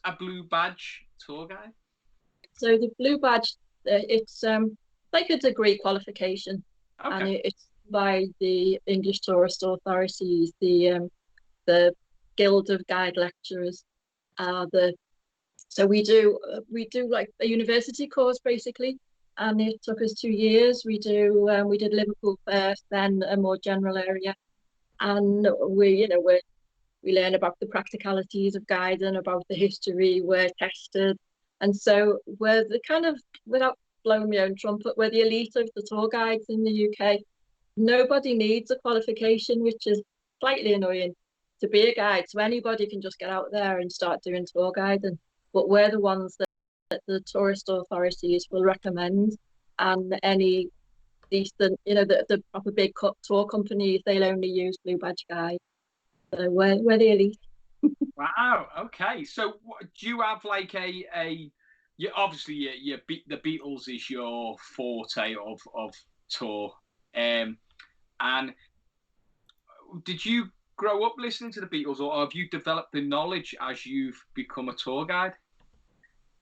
a blue badge tour guide? So the blue badge, it's like a degree qualification, and Okay. it's by the English Tourist Authorities, the Guild of Guide Lecturers. The So we do like a university course basically, and it took us 2 years. We did Liverpool first, then a more general area, and we learn about the practicalities of guiding, about the history. We're tested, and so we're the kind of, without blowing my own trumpet, we're the elite of the tour guides in the UK. Nobody needs a qualification, which is slightly annoying, to be a guide. So anybody can just get out there and start doing tour guiding. But we're the ones that the tourist authorities will recommend, and any decent, the proper big tour companies, they'll only use blue badge guides. So we're the elite. Wow. Okay. So do you have like you obviously the Beatles is your forte of tour, and did you grow up listening to the Beatles, or have you developed the knowledge as you've become a tour guide?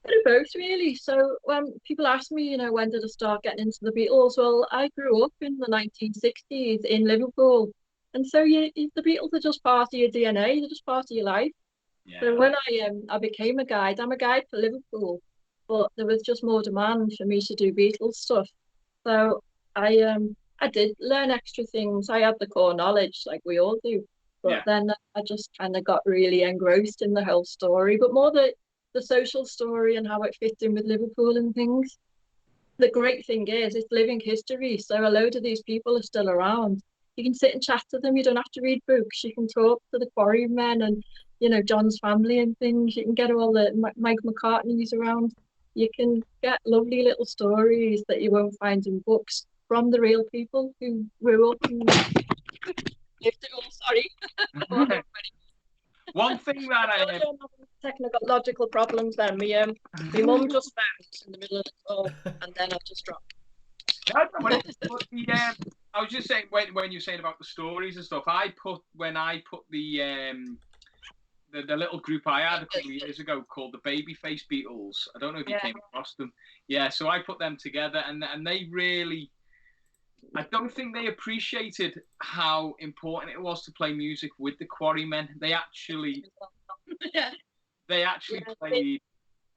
Bit of both, really. So when people ask me, when did I start getting into the Beatles? Well, I grew up in the 1960s in Liverpool, and so the Beatles are just part of your DNA. They're just part of your life. So Yeah. when I became a guide, I'm a guide for Liverpool, but there was just more demand for me to do Beatles stuff. So I did learn extra things. I had the core knowledge like we all do, but Yeah. then I just kind of got really engrossed in the whole story, but more the social story and how it fits in with Liverpool and things. The great thing is it's living history, so a load of these people are still around. You can sit and chat to them. You don't have to read books. You can talk to the quarrymen and John's family and things. You can get all the Mike McCartney's around. You can get lovely little stories that you won't find in books from the real people who grew up and lived it all. Sorry. One thing that I'm having technological problems then. My mum just found in the middle of the call, and then I've just dropped. I was just saying when you're saying about the stories and stuff, I put the little group I had a couple of years ago called the Babyface Beatles. I don't know if you came across them. Yeah, so I put them together, and they really, I don't think they appreciated how important it was to play music with the Quarrymen. They actually played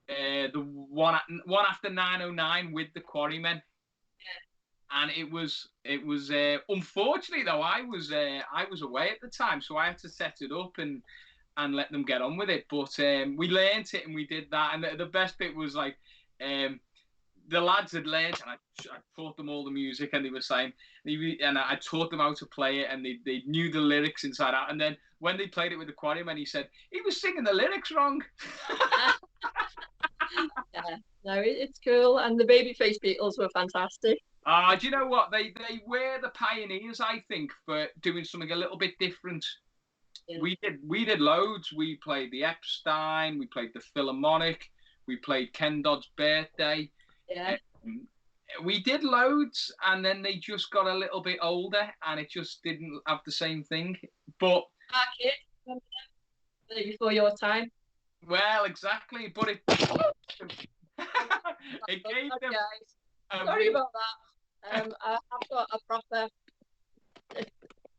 the one after 909 with the Quarrymen. And it was unfortunately though I was away at the time, so I had to set it up and let them get on with it. But we learnt it and we did that, and the best bit was like the lads had learnt, and I taught them all the music, and they were saying, and I taught them how to play it, and they knew the lyrics inside out. And then when they played it with the Quarrymen, he said he was singing the lyrics wrong. Yeah, no, it's cool, and the Babyface Beatles were fantastic. Do you know what? They were the pioneers, I think, for doing something a little bit different. Yeah. We did loads. We played the Epstein, we played the Philharmonic, we played Ken Dodd's Birthday. Yeah. We did loads, and then they just got a little bit older, and it just didn't have the same thing. But Kid, remember that? Before your time. Well, exactly, but it gave them. Sorry about that. I've got a proper.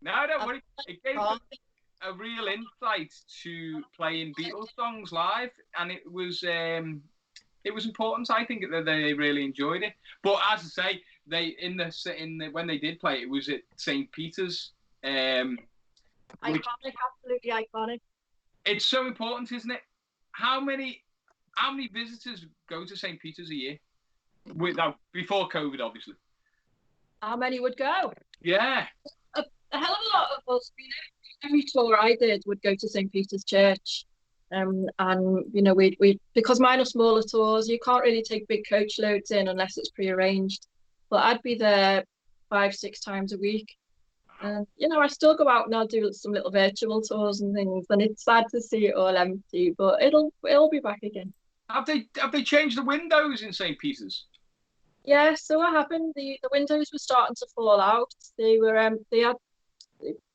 No, don't worry. It gave them a real insight to playing Beatles songs live, and it was important. I think that they really enjoyed it. But as I say, they when they did play it was at St. Peter's. Iconic, absolutely iconic. It's so important, isn't it? How many visitors go to St. Peter's a year? Before COVID, obviously. How many would go? Yeah. A hell of a lot of us. Every tour I did would go to St. Peter's Church. And we because mine are smaller tours, you can't really take big coach loads in unless it's pre-arranged. But I'd be there 5-6 times a week. And I still go out and I'll do some little virtual tours and things, and it's sad to see it all empty, but it'll be back again. Have they changed the windows in St. Peter's? Yeah, so what happened? The windows were starting to fall out. They had,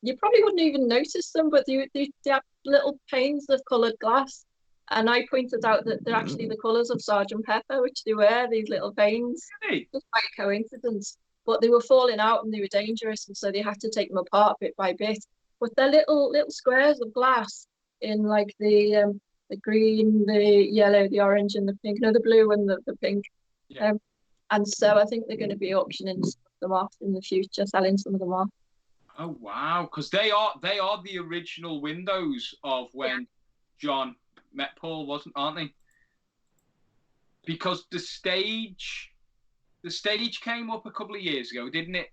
you probably wouldn't even notice them, but they had little panes of coloured glass, And I pointed out that they're actually the colours of Sergeant Pepper, which they were, these little veins. Really? Just by coincidence. But they were falling out and they were dangerous, and so they had to take them apart bit by bit. But they're little squares of glass in like the green, the yellow, the orange, and the pink. No, the blue and the pink. Yeah. And so I think they're going to be auctioning them off in the future, selling some of them off. Oh wow! Because they are the original windows of when John met Paul, aren't they? Because the stage came up a couple of years ago, didn't it?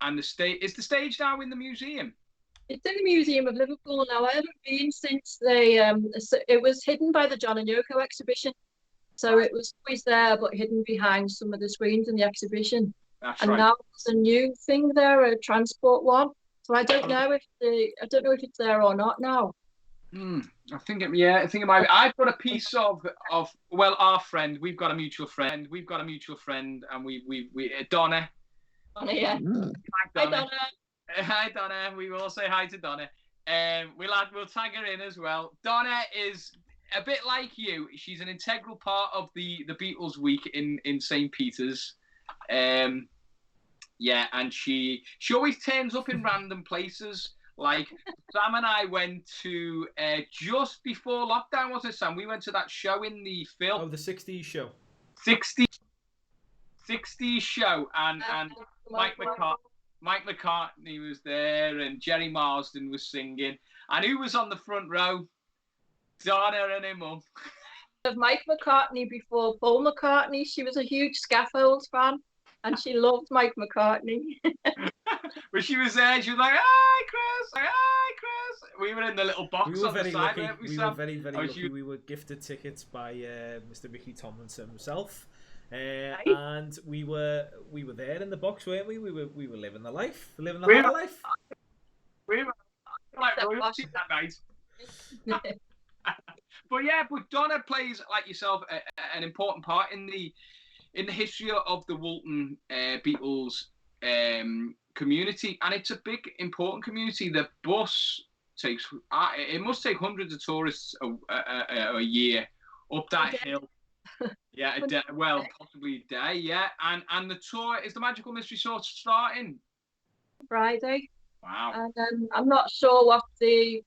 And the stage now in the museum? It's in the Museum of Liverpool now. I haven't been since they it was hidden by the John and Yoko exhibition. So it was always there, but hidden behind some of the screens in the exhibition. That's and right. now there's a new thing there, a transport one. So I don't know if it's there or not now. I think it might be. I've got a piece of our friend. We've got a mutual friend, and we Donna. Donna, yeah. Hi, Donna. Hi, Donna. We will say hi to Donna. We'll tag her in as well. Donna is a bit like you. She's an integral part of the Beatles week in St. Peter's. Yeah, and she always turns up in random places. Like Sam and I went to just before lockdown, wasn't it, Sam? We went to that show in the film. Oh, the 60s show. 60s show, and Mike McCartney was there, and Jerry Marsden was singing, and who was on the front row? Donna and her mum. Of Mike McCartney before Paul McCartney. She was a huge Scaffolds fan, and she loved Mike McCartney. When she was there, she was like, "Hi, Chris! Hi, Chris!" We were in the little box on the side. We were very lucky. We were gifted tickets by Mr. Mickey Tomlinson himself, and we were there in the box, weren't we? We were living the life, living the high life. We were like royalty that night. But Donna plays, like yourself, an important part in the history of the Woolton Beatles community, and it's a big, important community. The bus must take hundreds of tourists a year up that hill. Yeah, possibly a day. Yeah, and the tour is the Magical Mystery Tour starting Friday. Wow. And I'm not sure what the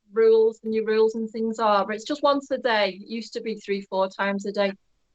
new rules and things are, but it's just once a day. It used to be 3-4 times a day.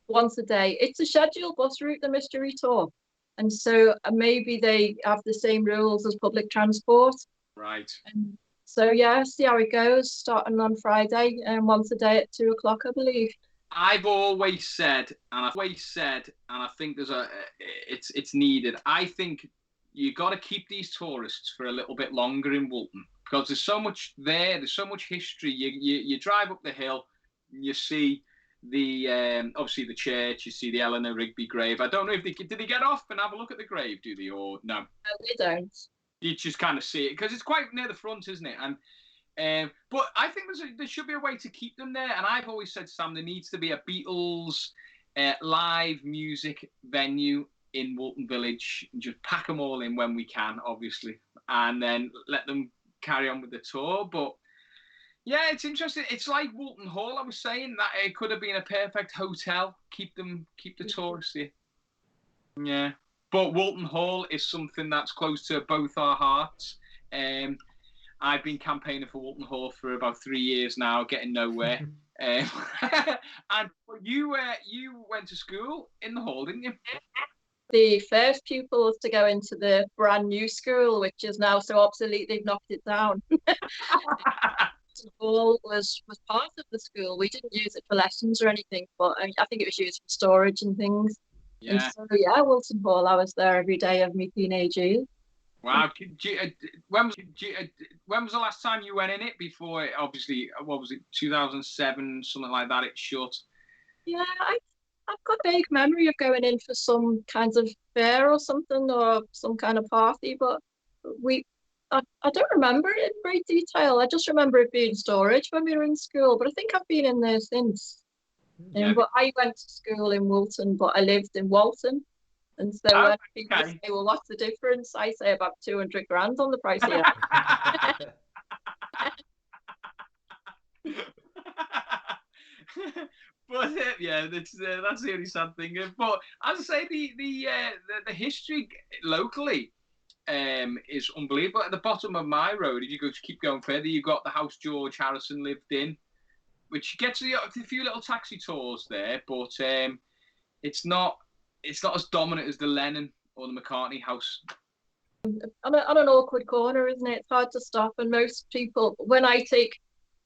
Once a day. It's a scheduled bus route, the Mystery Tour. And so maybe they have the same rules as public transport. Right. And so, see how it goes, starting on Friday, and once a day at 2:00, I believe. I've always said, and I think it's needed. I think you got to keep these tourists for a little bit longer in Woolton, because there's so much there. There's so much history. You drive up the hill, you see the obviously the church. You see the Eleanor Rigby grave. I don't know if did they get off and have a look at the grave? Do they or no? No, they don't. You just kind of see it because it's quite near the front, isn't it? And but I think there should be a way to keep them there. And I've always said, Sam, there needs to be a Beatles live music venue in Woolton Village. And just pack them all in when we can, obviously, and then let them carry on with the tour. But yeah, it's interesting. It's like Woolton Hall. I was saying that it could have been a perfect hotel. Keep the tourists here. Yeah, but Woolton Hall is something that's close to both our hearts. I've been campaigning for Woolton Hall for about 3 years now, getting nowhere. And you went to school in the hall, didn't you? The first pupils to go into the brand new school, which is now so obsolete they've knocked it down. The hall was part of the school. We didn't use it for lessons or anything, but I think it was used for storage and things. Yeah. And so, Wilson Hall, I was there every day of my teenage years. Wow. When was the last time you went in it? Before, obviously, what was it, 2007, something like that, it shut? Yeah, I've got a vague memory of going in for some kinds of fair or something, or some kind of party, but I don't remember it in great detail. I just remember it being storage when we were in school, but I think I've been in there since. Yeah. But I went to school in Woolton, but I lived in Walton. And so when people say, well, what's the difference? I say about 200 grand on the price here. But yeah, that's the only sad thing. But as I say, the history locally is unbelievable. At the bottom of my road, if you go to keep going further, you've got the house George Harrison lived in, which gets a few little taxi tours there, but it's not as dominant as the Lennon or the McCartney house. On an awkward corner, isn't it? It's hard to stop. And most people, when I take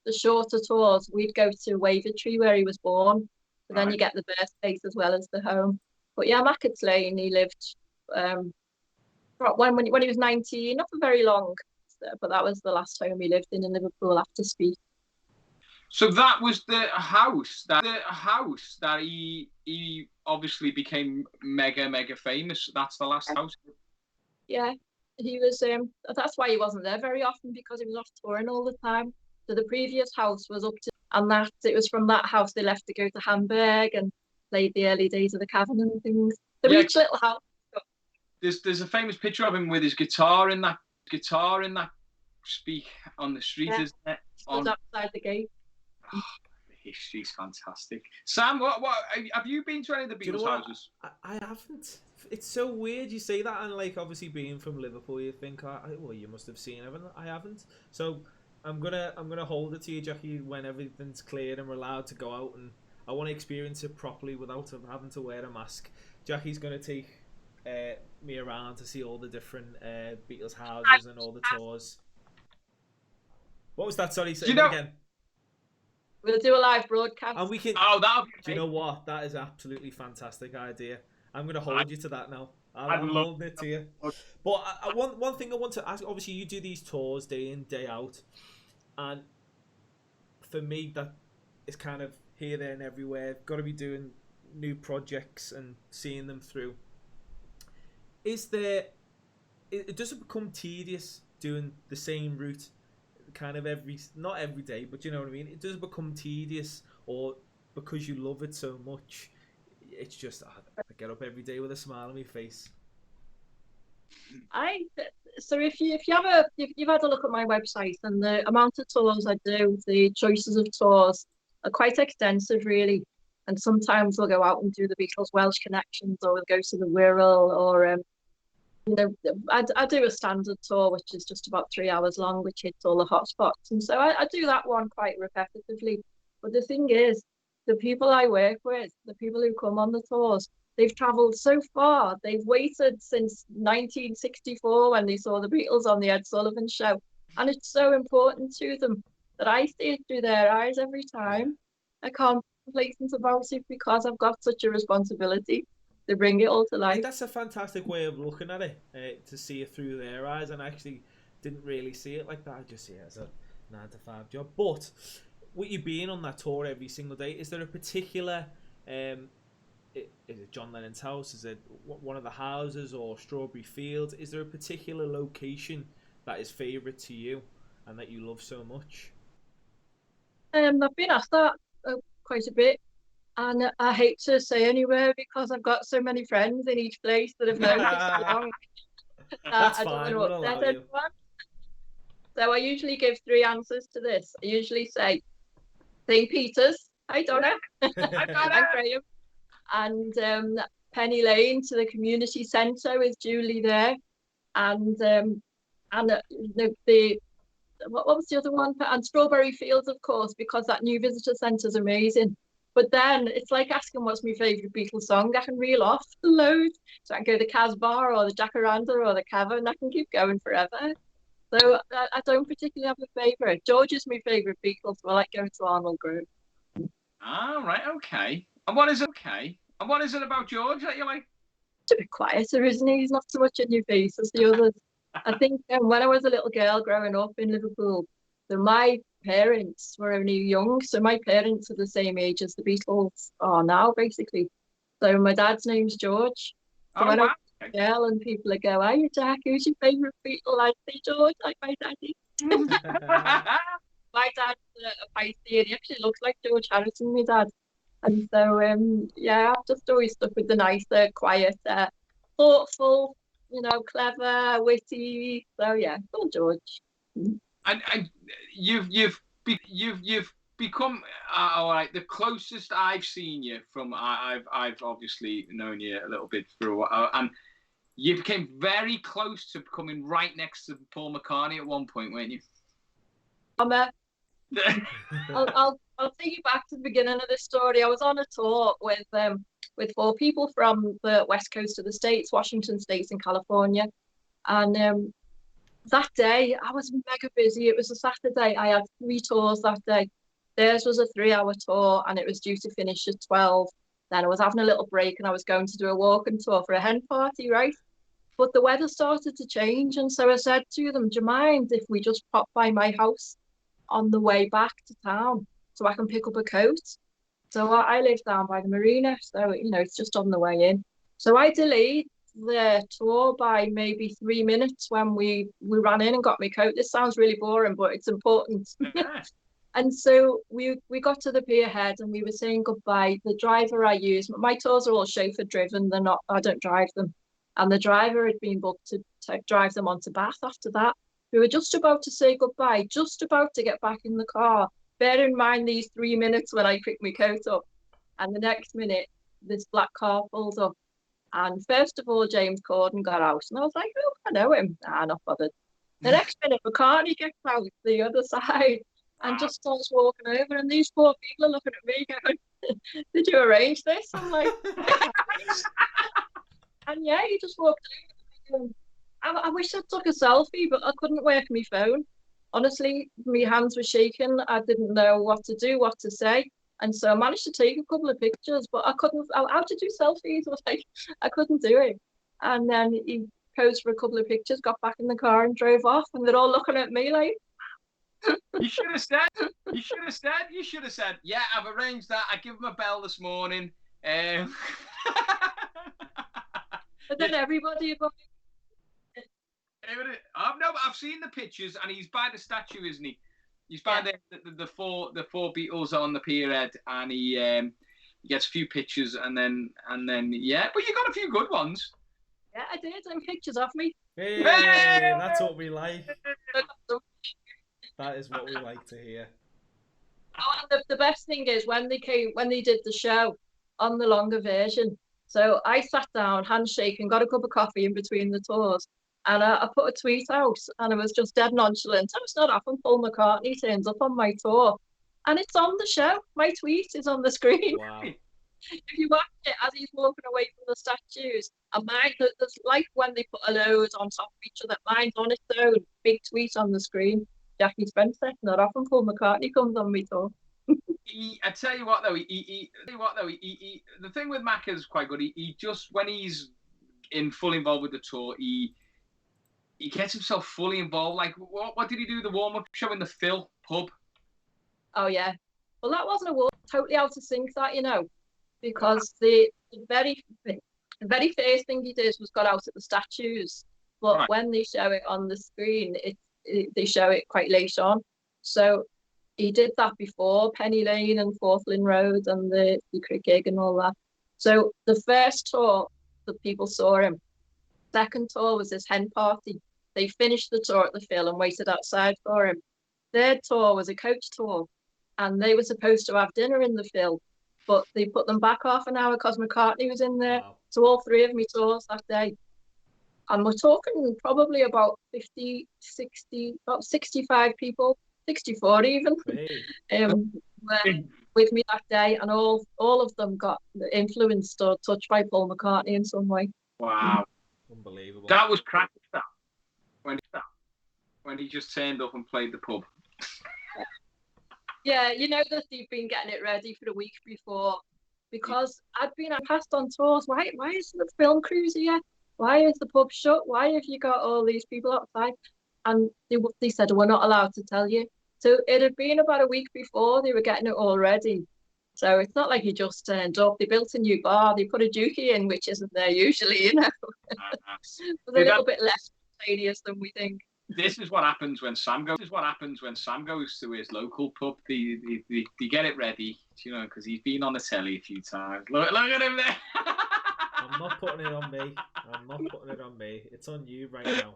the shorter tours, we'd go to Wavertree where he was born. So then you get the birthplace as well as the home. But yeah, Mackett's Lane, he lived when he was 19, not for very long, but that was the last home he lived in Liverpool after Speed. So that was the house that he obviously became mega famous. That's the last house. Yeah, he was. That's why he wasn't there very often, because he was off touring all the time. So the previous house was up to, and that it was from that house they left to go to Hamburg and played the early days of the Cavern and things. So each little house. There's a famous picture of him with his guitar in that speak on the street, isn't it? Outside the gate. Oh, the history's fantastic. Sam, what have you been to any of the Beatles houses? I haven't. It's so weird you say that, and like obviously being from Liverpool, you think, well, you must have seen everything. I haven't. So I'm gonna hold it to you, Jackie, when everything's cleared and we're allowed to go out, and I want to experience it properly without having to wear a mask. Jackie's gonna take me around to see all the different Beatles houses and all the tours. What was that? Sorry, say that again. We'll do a live broadcast. And we can. Oh, that'll be great. Do you know what? That is an absolutely fantastic idea. I'm going to hold you to that now. I'm holding it to you. But one thing I want to ask, obviously you do these tours day in, day out. And for me, that is kind of here, there and everywhere. Got to be doing new projects and seeing them through. Does it become tedious doing the same route kind of not every day, but you know what I mean? It does become tedious, or because you love it so much, it's just I get up every day with a smile on my face. So if you've had a look at my website, and the amount of tours I do, the choices of tours are quite extensive, really. And sometimes we'll go out and do the Beatles Welsh connections, or we'll go to the Wirral, or I do a standard tour, which is just about 3 hours long, which hits all the hot spots. And so I do that one quite repetitively. But the thing is, the people I work with, the people who come on the tours, they've travelled so far. They've waited since 1964 when they saw the Beatles on the Ed Sullivan Show. And it's so important to them that I see it through their eyes every time. I can't be complacent about it, because I've got such a responsibility to bring it all to life. That's a fantastic way of looking at it, to see it through their eyes. And I actually didn't really see it like that. I just see it as a 9-to-5 job. But with you being on that tour every single day, is there a particular, is it John Lennon's house? Is it one of the houses, or Strawberry Fields? Is there a particular location that is favourite to you and that you love so much? I've been asked that quite a bit. And I hate to say anywhere, because I've got so many friends in each place that have known me so long. That's I fine. don't know what we'll allow you. So I usually give 3 answers to this. I usually say St. Peter's, hi Donna, I'm Graham, and Penny Lane to the community centre with Julie there, and what was the other one? And Strawberry Fields, of course, because that new visitor centre is amazing. But then it's like asking what's my favourite Beatles song. I can reel off loads. So I can go the Casbah or the Jacaranda or the Cavern. I can keep going forever. So I don't particularly have a favourite. George is my favourite Beatles, so I like going to Arnold Grove. Ah, right, okay. And what is it about George that you like? He's a bit quieter, isn't he? He's not so much in your face as the others. I think when I was a little girl growing up in Liverpool, so my parents were only young, so my parents are the same age as the Beatles are now, basically. So my dad's name's George. So when I was a girl and people would go, "Are you Jack? Who's your favourite Beatle?" I'd say George, like my daddy. My dad's a Pisces. He actually looks like George Harrison, my dad. And so I've just always stuck with the nicer, quiet, thoughtful, clever, witty. So yeah, still George. And you've become all right. The closest I've seen you from, I've obviously known you a little bit for a while, and you became very close to coming right next to Paul McCartney at one point, weren't you? I'll take you back to the beginning of this story. I was on a tour with 4 people from the west coast of the States, Washington State and California. And that day I was mega busy. It was a Saturday. I had 3 tours that day. Theirs was a 3-hour tour and it was due to finish at 12. Then I was having a little break and I was going to do a walking tour for a hen party, right? But the weather started to change, and so I said to them, do you mind if we just pop by my house on the way back to town so I can pick up a coat? So I live down by the marina, so it's just on the way in. So I delayed the tour by maybe 3 minutes when we ran in and got my coat. This sounds really boring, but it's important. And so we got to the pier head and we were saying goodbye. The driver I use, my tours are all chauffeur driven, they're not, I don't drive them. And the driver had been booked to drive them on to Bath after that. We were just about to say goodbye, just about to get back in the car. Bear in mind these 3 minutes when I picked my coat up. And the next minute, this black car pulled up. And first of all, James Corden got out. And I was like, oh, I know him. Not bothered. The next minute, McCartney gets out the other side and just starts walking over. And these 4 people are looking at me going, did you arrange this? I'm like, and yeah, he just walked over. I wish I took a selfie, but I couldn't work my phone. Honestly, my hands were shaking. I didn't know what to do, what to say. And so I managed to take a couple of pictures, but I couldn't, how to do selfies? I couldn't do it. And then he posed for a couple of pictures, got back in the car and drove off. And they're all looking at me like, you should have said, yeah, I've arranged that. I give him a bell this morning. But then everybody about no, but I've seen the pictures, and he's by the statue, isn't he? He's by the four Beatles on the pier head, and he gets a few pictures, and then yeah. But you got a few good ones. Yeah, I did. And pictures of me. Hey, that's what we like. That is what we like to hear. Oh, and the best thing is when they did the show on the longer version. So I sat down, handshake, and got a cup of coffee in between the tours. And I put a tweet out, and it was just dead nonchalant. Oh, it's not often Paul McCartney turns up on my tour. And it's on the show. My tweet is on the screen. Wow. If you watch it as he's walking away from the statues, and mine, there's like when they put a load on top of each other, mine's on its own, big tweet on the screen. Jackie Spenser, not often Paul McCartney comes on my tour. I tell you what though, the thing with Mac is quite good. He just, when he's fully involved with the tour, he gets himself fully involved. Like what did he do? The warm up show in the Phil pub. Oh yeah, well that wasn't a warm, totally out of sync that, because the very first thing he did was got out at the statues, but right. When they show it on the screen, they show it quite late on. So he did that before Penny Lane and Fourth Lynn Road and the cricket gig and all that. So the first tour that people saw him, second tour was this hen party. They finished the tour at the Phil and waited outside for him. Third tour was a coach tour, and they were supposed to have dinner in the Phil, but they put them back half an hour because McCartney was in there. Wow. So all 3 of me tours that day. And we're talking probably about 50, 60, about 65 people, 64 even, were with me that day, and all of them got influenced or touched by Paul McCartney in some way. Wow. Unbelievable. That was cracking stuff. When he just turned up and played the pub. Yeah, that they've been getting it ready for the week before, because I passed on tours. Why is the film crews here? Why is the pub shut? Why have you got all these people outside? And they said, we're not allowed to tell you. So it had been about a week before they were getting it all ready. So it's not like he just turned up. They built a new bar. They put a dookie in, which isn't there usually, But a little bit less spontaneous than we think. This is what happens when Sam goes. To his local pub. They get it ready, because he's been on the telly a few times. Look at him there. I'm not putting it on me. It's on you right now.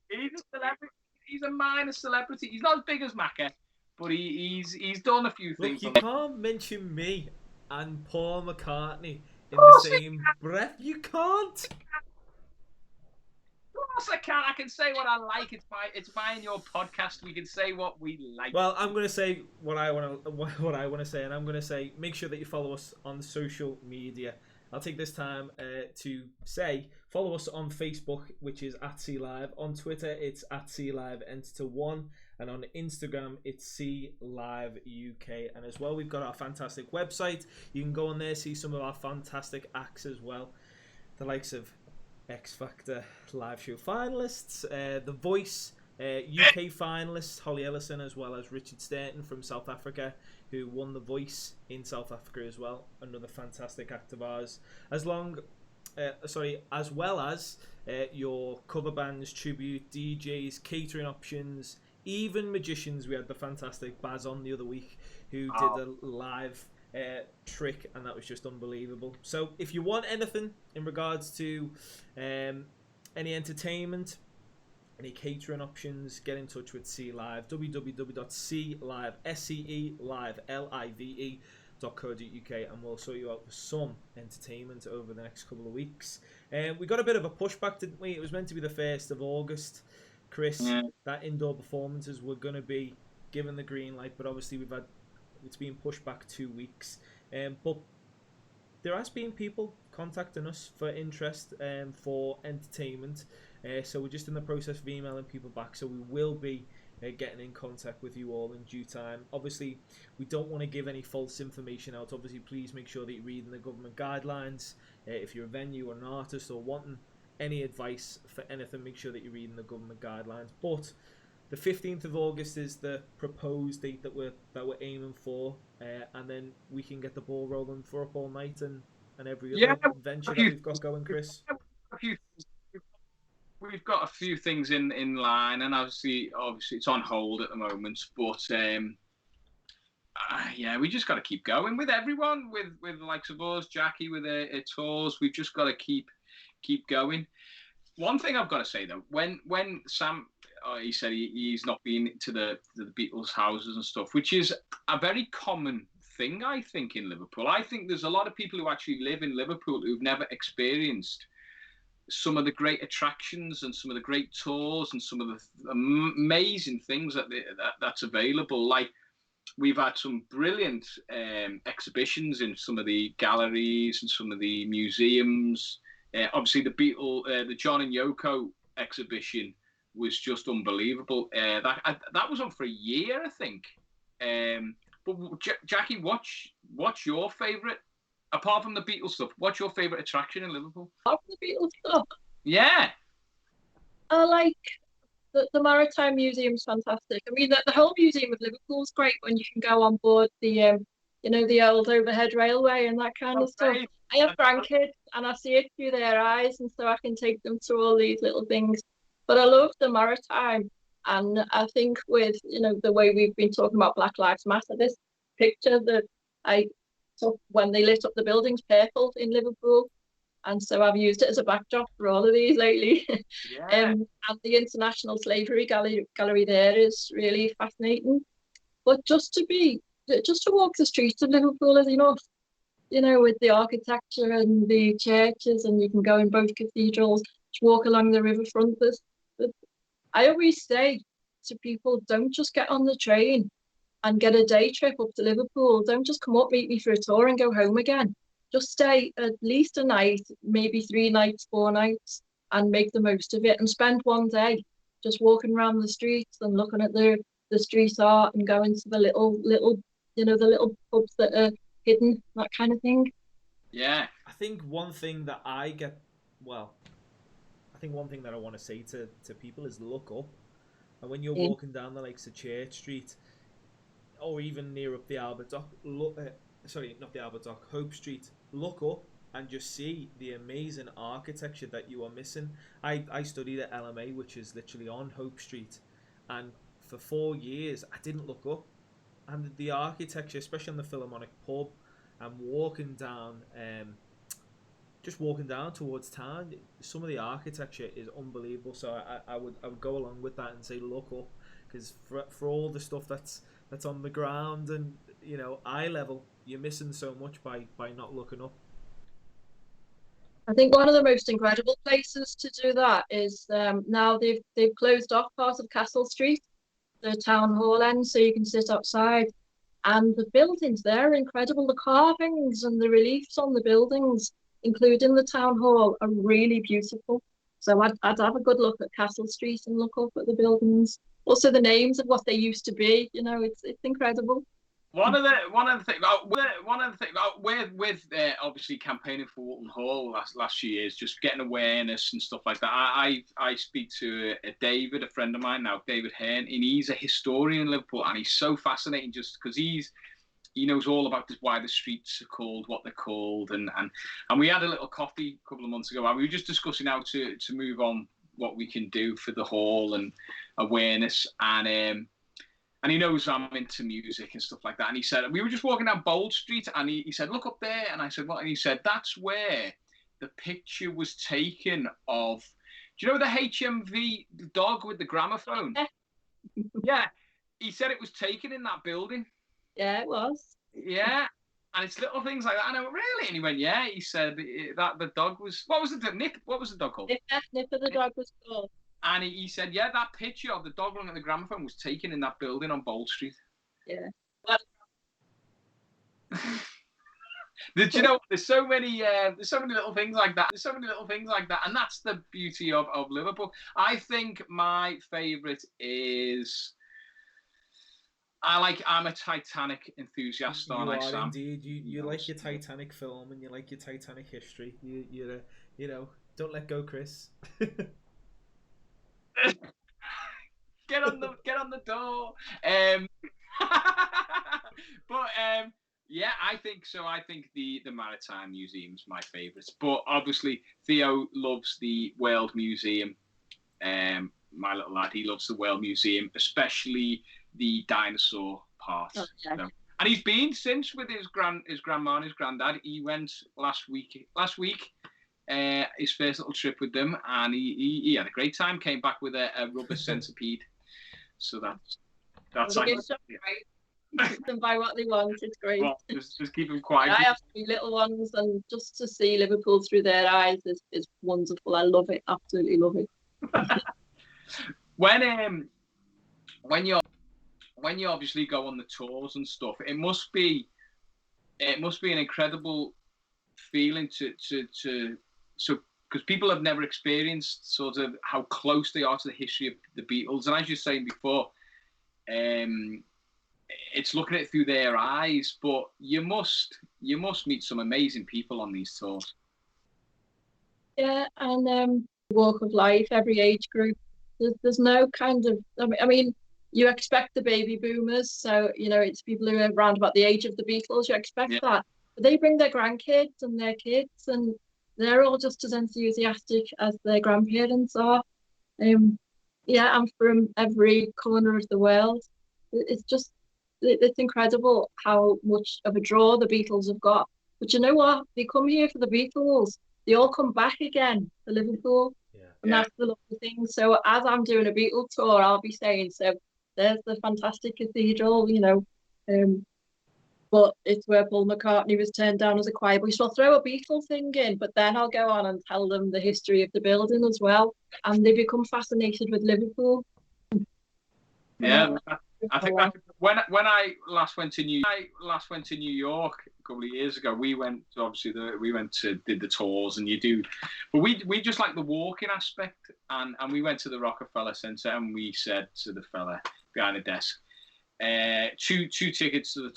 He's a celebrity. He's a minor celebrity. He's not as big as Macca, but he's done a few things. Look, you can't mention me and Paul McCartney in the same breath. You can't. Of course I can. I can say what I like. It's my and your podcast. We can say what we like. Well, I'm going to say what I want to say, and I'm going to say make sure that you follow us on social media. I'll take this time to say follow us on Facebook, which is @CLive. On Twitter, it's @CLiveEntity1, and on Instagram, it's CLiveUK. And as well, we've got our fantastic website. You can go on there, see some of our fantastic acts as well, the likes of X Factor live show finalists, The Voice UK finalists, Holly Ellison, as well as Richard Stanton from South Africa, who won The Voice in South Africa as well. Another fantastic act of ours. As well as your cover bands, tribute, DJs, catering options, even magicians. We had the fantastic Baz on the other week, who did a live trick, and that was just unbelievable. So if you want anything in regards to any entertainment, any catering options, get in touch with CLive, www.clive.co.uk, and we'll sort you out with some entertainment over the next couple of weeks. We got a bit of a pushback, didn't we? It was meant to be the 1st of August, Chris, that indoor performances were going to be given the green light, but obviously it's been pushed back 2 weeks. But there has been people contacting us for interest for entertainment. So we're just in the process of emailing people back. So we will be getting in contact with you all in due time. Obviously, we don't want to give any false information out. Obviously, please make sure that you're reading the government guidelines. If you're a venue or an artist or wanting any advice for anything, make sure that you're reading the government guidelines. But the 15th of August is the proposed date that we're aiming for, and then we can get the ball rolling for Up All Night and every other venture that we've got going, Chris. We've got a few things in line, and obviously it's on hold at the moment. But we just got to keep going with everyone, with the likes of us, Jackie with her tours. We've just got to keep going. One thing I've got to say though, when Sam, he said he's not been to the Beatles houses and stuff, which is a very common thing, I think, in Liverpool. I think there's a lot of people who actually live in Liverpool who've never experienced some of the great attractions and some of the great tours and some of the amazing things that's available. Like, we've had some brilliant exhibitions in some of the galleries and some of the museums. Obviously, the John and Yoko exhibition was just unbelievable. That was on for a year, I think. But Jackie, what's your favourite? Apart from the Beatles stuff, what's your favourite attraction in Liverpool? Apart from the Beatles stuff? Yeah. I like the Maritime Museum's fantastic. I mean, the whole Museum of Liverpool's great when you can go on board the old overhead railway and that kind of stuff. I have grandkids and I see it through their eyes, and so I can take them to all these little things. But I love the Maritime, and I think with the way we've been talking about Black Lives Matter, this picture that I took when they lit up the buildings purple in Liverpool, and so I've used it as a backdrop for all of these lately. Yeah. And the International Slavery Gallery there is really fascinating. But just to walk the streets of Liverpool is enough, with the architecture and the churches, and you can go in both cathedrals, to walk along the riverfront. I always say to people, don't just get on the train and get a day trip up to Liverpool. Don't just come up, meet me for a tour and go home again. Just stay at least a night, maybe 3 nights, 4 nights, and make the most of it, and spend one day just walking around the streets and looking at the street art and going to the little the little pubs that are hidden, that kind of thing. Yeah. I think one thing that I want to say to people is look up. And when you're walking down the likes of Church Street, or even near up the Albert Dock, Hope Street, look up and just see the amazing architecture that you are missing. I studied at LMA, which is literally on Hope Street, and for 4 years I didn't look up. And the architecture, especially on the Philharmonic pub, and walking down towards town, some of the architecture is unbelievable. So I would go along with that and say look up, because for all the stuff that's that's on the ground and, you know, eye level. You're missing so much by not looking up. I think one of the most incredible places to do that is now they've closed off part of Castle Street, the town hall end, so you can sit outside. And the buildings there are incredible. The carvings and the reliefs on the buildings, including the town hall, are really beautiful. So I'd have a good look at Castle Street and look up at the buildings. Also the names of what they used to be. You know, it's incredible. One of the things with obviously campaigning for Walton Hall last few years, just getting awareness and stuff like that. I speak to David, a friend of mine now, David Hearn, and he's a historian in Liverpool, and he's so fascinating just because he knows all about why the streets are called what they're called, and we had a little coffee a couple of months ago, and we were just discussing how to move on, what we can do for the hall and awareness, and he knows I'm into music and stuff like that. And he said, we were just walking down Bold Street, and he said, look up there. And I said, what? And he said, that's where the picture was taken of, do you know the HMV dog with the gramophone? Yeah. He said it was taken in that building. Yeah, it was. Yeah. And it's little things like that. And I went, really? And he went, yeah. He said that the dog was, what was the dog called? Nipper the dog was called. And he said, yeah, that picture of the dog running at the gramophone was taken in that building on Bold Street. Yeah. You know, there's so many little things like that. And that's the beauty of Liverpool. I think my favourite is, I'm a Titanic enthusiast, aren't I, Sam? Indeed. You like your Titanic film and you like your Titanic history. You know, don't let go, Chris. Get on the door. But yeah, I think so. I think the Maritime Museum's my favourite. But obviously Theo loves the World Museum. My little lad, he loves the World Museum, especially the dinosaur part. Oh, yeah. And he's been since with his grandma and his granddad. He went last week. His first little trip with them, and he had a great time. Came back with a rubber centipede. So that's like, Keep them by what they want. It's great. Well, just keep them quiet. I have 3 little ones, and just to see Liverpool through their eyes is wonderful. I love it. Absolutely love it. When you obviously go on the tours and stuff, it must be an incredible feeling to because people have never experienced sort of how close they are to the history of the Beatles, and as you're saying before, it's looking at it through their eyes. But you must meet some amazing people on these tours. Yeah, and walk of life, every age group. There's no kind of. I mean, you expect the baby boomers, so you know it's people who are around about the age of the Beatles. You expect that, but they bring their grandkids and their kids, and they're all just as enthusiastic as their grandparents are. Yeah, and from every corner of the world. It's incredible how much of a draw the Beatles have got. But you know what? They come here for the Beatles. They all come back again to Liverpool. And that's the lovely thing. So as I'm doing a Beatles tour, I'll be saying, so there's the fantastic cathedral, you know. But it's where Paul McCartney was turned down as a choir boy. So I'll throw a Beatles thing in, but then I'll go on and tell them the history of the building as well. And they become fascinated with Liverpool. Yeah, I think that when I last went to New York a couple of years ago, we went to did the tours, and you do, but we just like the walking aspect, and we went to the Rockefeller Center, and we said to the fella behind the desk, two tickets to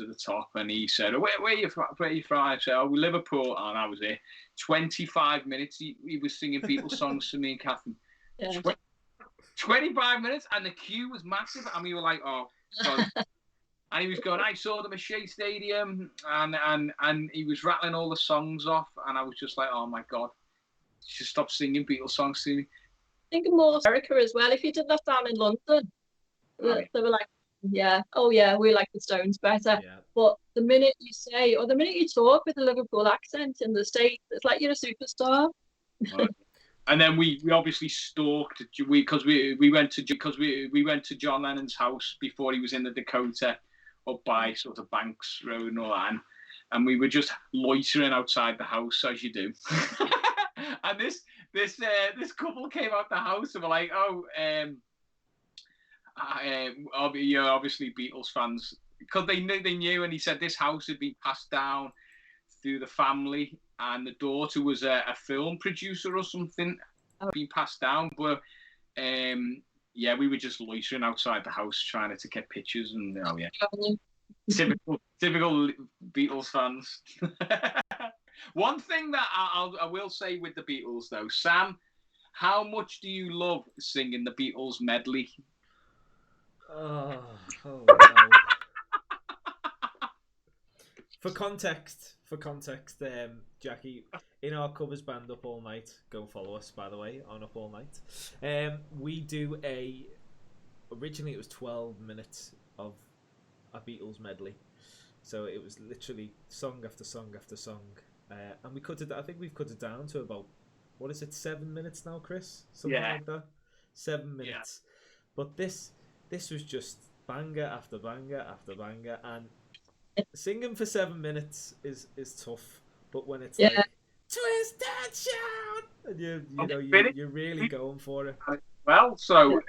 the top, and he said, where are you from? I said, oh, Liverpool, and I was there 25 minutes. He was singing Beatles songs to me and Catherine. Yeah. 25 minutes, and the queue was massive, and we were like, oh, God. And he was going, I saw them at Shea Stadium, and he was rattling all the songs off, and I was just like, oh my God, just stop singing Beatles songs to me. I think more America as well. If you did that down in London, they were like, we like the Stones better. Yeah. But the minute you talk with a Liverpool accent in the States, it's like you're a superstar. And then we obviously stalked because we went to John Lennon's house before he was in the Dakota, up by sort of Banks Road and all that, and we were just loitering outside the house as you do. And this couple came out the house and were like, "Oh, you're obviously Beatles fans," because they knew, and he said this house had been passed down through the family, and the daughter was a film producer or something, being passed down. But yeah, we were just loitering outside the house trying to get pictures, and typical Beatles fans. One thing that I will say with the Beatles though, Sam, how much do you love singing the Beatles medley? Oh no. For context, Jackie, in our covers band Up All Night, go follow us by the way on Up All Night. We do originally it was 12 minutes of a Beatles medley, so it was literally song after song after song, and we cut it. I think we've cut it down to about, what is it, 7 minutes now, Chris? Something like that. 7 minutes. Yeah. But this was just banger after banger after banger, and singing for 7 minutes is tough, but when it's like twist and shout, and you're really going for it. Well, so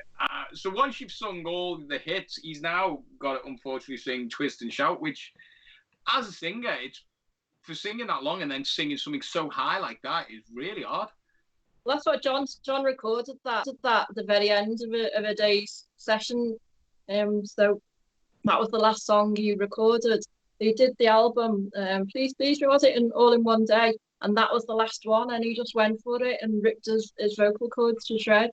once you've sung all the hits, he's now got to unfortunately sing Twist and Shout, which, as a singer, it's for singing that long and then singing something so high like that is really hard. Well, that's what John recorded that at the very end of a day's session. So that was the last song he recorded. He did the album, Please Reward It all in one day, and that was the last one, and he just went for it and ripped his vocal cords to shreds.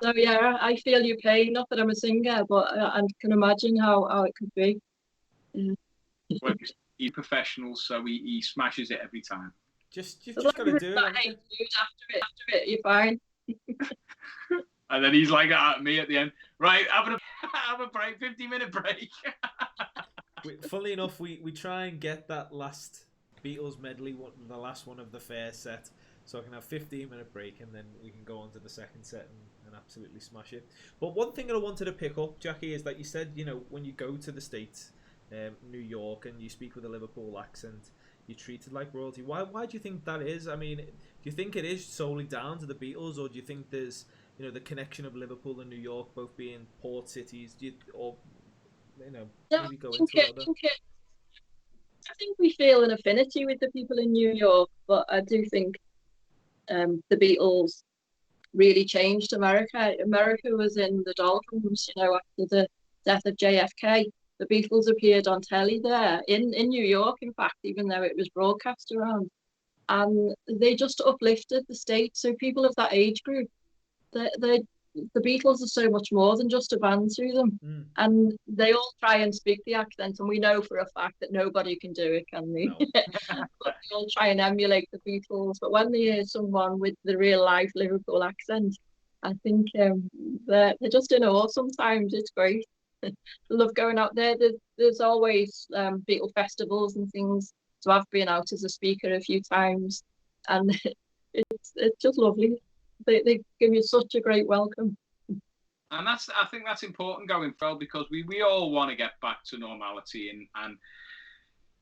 So yeah, I feel your pain. Not that I'm a singer, but I can imagine how it could be. Yeah. Well, he's professional, so he smashes it every time. You've just got to do it. After it, you're fine. And then he's like at me at the end. Right, have a break, 15-minute break. Funnily enough, we try and get that last Beatles medley, the last one of the first set, so I can have 15-minute break, and then we can go on to the second set and absolutely smash it. But one thing that I wanted to pick up, Jackie, is that you said, when you go to the States, New York, and you speak with a Liverpool accent, you're treated like royalty. Why do you think that is? I mean, do you think it is solely down to the Beatles, or do you think there's the connection of Liverpool and New York both being port cities? Maybe go into it. I think we feel an affinity with the people in New York, but I do think the Beatles really changed America. America was in the doldrums, after the death of JFK. The Beatles appeared on telly there in New York, in fact, even though it was broadcast around. And they just uplifted the state. So people of that age group, the Beatles are so much more than just a band to them. And they all try and speak the accent, and we know for a fact that nobody can do it, can they? No. But they all try and emulate the Beatles. But when they hear someone with the real life Liverpool accent, I think they're just in awe sometimes. It's great. I love going out there. There's always Beatle festivals and things, so I've been out as a speaker a few times, and it's just lovely. They give you such a great welcome. And I think that's important going forward, because we all want to get back to normality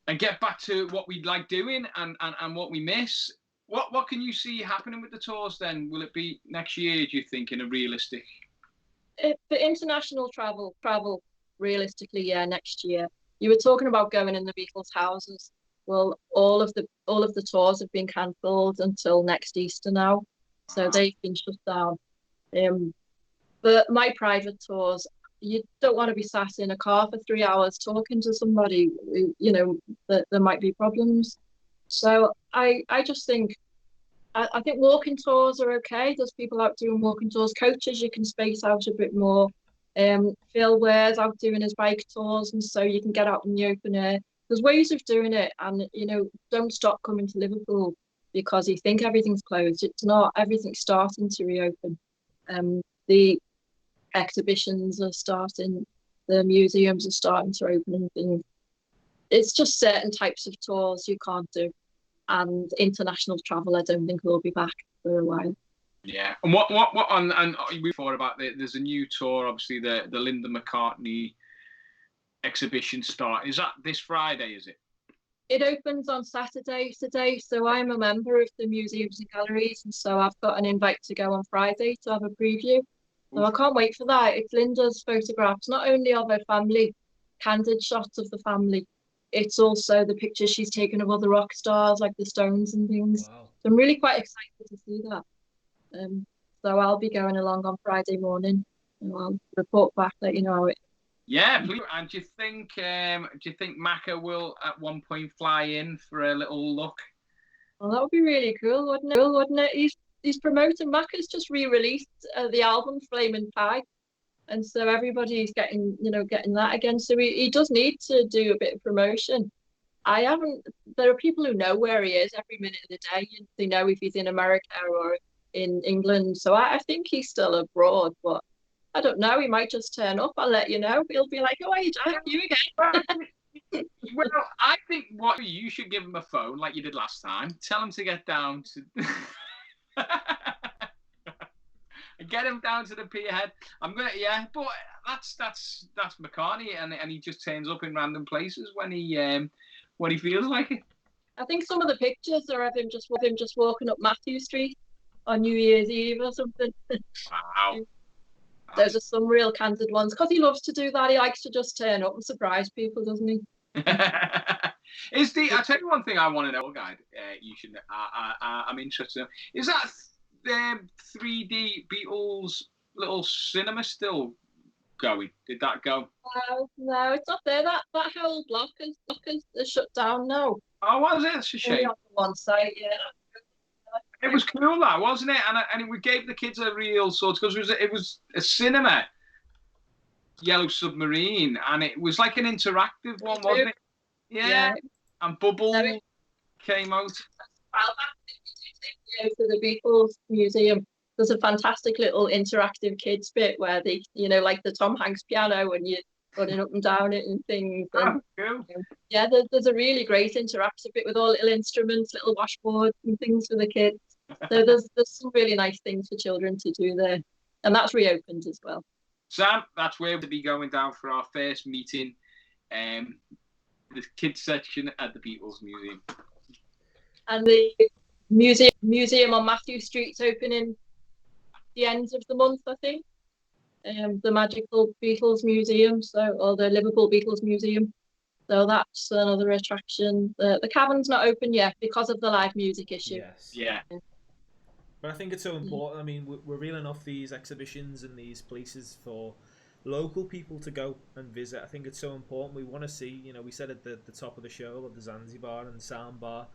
and get back to what we like doing and what we miss. What can you see happening with the tours then? Will it be next year, do you think, in a realistic? For international travel, realistically, yeah, next year. You were talking about going in the Beatles' houses. Well, all of the tours have been cancelled until next Easter now, so they've been shut down. But my private tours, you don't want to be sat in a car for 3 hours talking to somebody. That there might be problems. So I just think. I think walking tours are okay. There's people out doing walking tours. Coaches, you can space out a bit more. Phil Ware's out doing his bike tours, and so you can get out in the open air. There's ways of doing it, and don't stop coming to Liverpool because you think everything's closed. It's not. Everything's starting to reopen. The exhibitions are starting. The museums are starting to open and things. It's just certain types of tours you can't do. And international travel, I don't think will be back. for a while. Yeah, and what on and we thought about there's a new tour, obviously the Linda McCartney exhibition start. Is that this Friday? Is it? It opens on Saturday today, so I'm a member of the museums and galleries, and so I've got an invite to go on Friday to have a preview. So I can't wait for that. It's Linda's photographs, not only of her family, candid shots of the family, it's also the pictures she's taken of other rock stars like the Stones and things. Wow. So I'm really quite excited to see that. So I'll be going along on Friday morning, and I'll report back, let you know how it. Yeah, please. And do you think Macca will at one point fly in for a little look? Well, that would be really cool, wouldn't it? He's promoting. Macca's just re-released the album Flaming Pie, and so everybody's getting that again. So he does need to do a bit of promotion. I haven't. There are people who know where he is every minute of the day. They know if he's in America or in England. So I think he's still abroad, but I don't know. He might just turn up. I'll let you know. He'll be like, "Oh, hey, Jack, you again." Well, I think what you should give him a phone like you did last time. Tell him to get down to get him down to the pierhead. But that's McCartney, and he just turns up in random places when he feels like it. I think some of the pictures are of him just walking up Matthew Street on New Year's Eve or something. Wow. Those are some real candid ones because he loves to do that. He likes to just turn up and surprise people, doesn't he? I'll tell you one thing I want to know, guys. You should. I'm interested. Is that 3D Beatles little cinema still going? Did that go? No, it's not there. That whole block is shut down now. Oh, was it? It's a shame. Only on one side, yeah. It was cool, that wasn't it? And we gave the kids a real sort because it was a cinema, Yellow Submarine, and it was like an interactive one, wasn't it? Yeah. And Bubble came out. To the Beatles Museum, there's a fantastic little interactive kids bit where they, like the Tom Hanks piano, and you're running up and down it and things. And, cool. Yeah, there's a really great interactive bit with all little instruments, little washboards and things for the kids. So there's some really nice things for children to do there, and that's reopened as well. Sam, that's where we'll be going down for our first meeting, the kids section at the Beatles Museum. And the museum on Matthew Street's opening the end of the month, I think. The Magical Beatles Museum, or the Liverpool Beatles Museum. So that's another attraction. The cavern's not open yet because of the live music issue. Yes. Yeah. But I think it's so important. I mean, we're reeling off these exhibitions and these places for local people to go and visit. I think it's so important. We want to see, we said at the top of the show of the Zanzibar and Soundbar,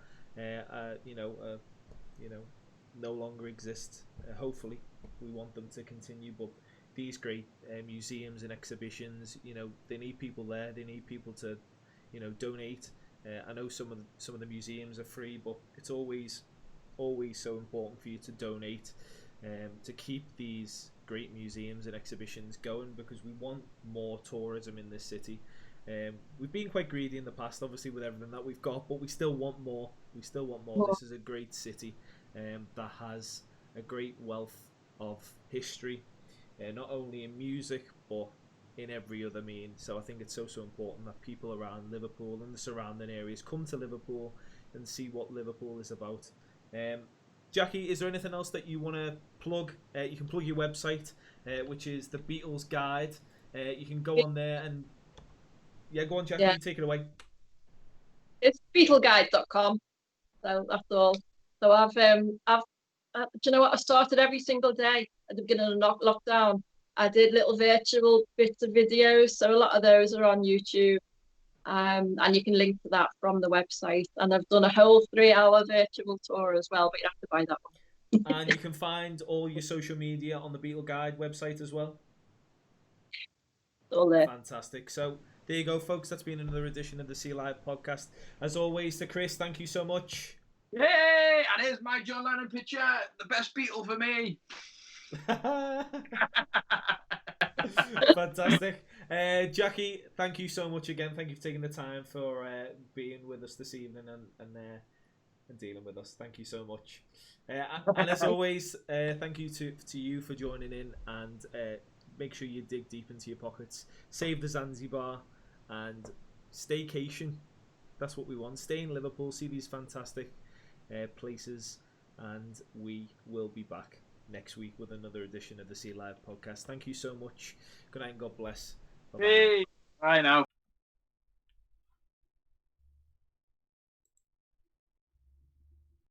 no longer exist. Hopefully, we want them to continue. But these great museums and exhibitions, they need people there. They need people to, donate. I know some of the museums are free, but it's always so important for you to donate to keep these great museums and exhibitions going, because we want more tourism in this city. We've been quite greedy in the past, obviously, with everything that we've got, but we still want more. This is a great city that has a great wealth of history, not only in music but in every other means. So I think it's so important that people around Liverpool and the surrounding areas come to Liverpool and see what Liverpool is about. Jackie, is there anything else that you want to plug? You can plug your website, which is the Beatles Guide. You can go on there and go on, Jackie. Take it away. It's beatleguide.com. So that's all. So I've do you know what? I started every single day at the beginning of lockdown. I did little virtual bits of videos, so a lot of those are on YouTube. And you can link to that from the website. And I've done a whole 3-hour virtual tour as well, but you have to buy that one. And you can find all your social media on the Beatle Guide website as well. It's all there. Fantastic. So there you go, folks. That's been another edition of the Sea Live podcast. As always, to Chris, thank you so much. Yay! And here's my John Lennon picture. The best Beatle for me. Fantastic. Jackie, thank you so much again. Thank you for taking the time for being with us this evening and and dealing with us. Thank you so much. And as always, thank you to you for joining in, and make sure you dig deep into your pockets. Save the Zanzibar and staycation. That's what we want. Stay in Liverpool, see these fantastic places, and we will be back next week with another edition of the Sea Live podcast. Thank you so much. Good night and God bless. Bye-bye. Hey, bye now.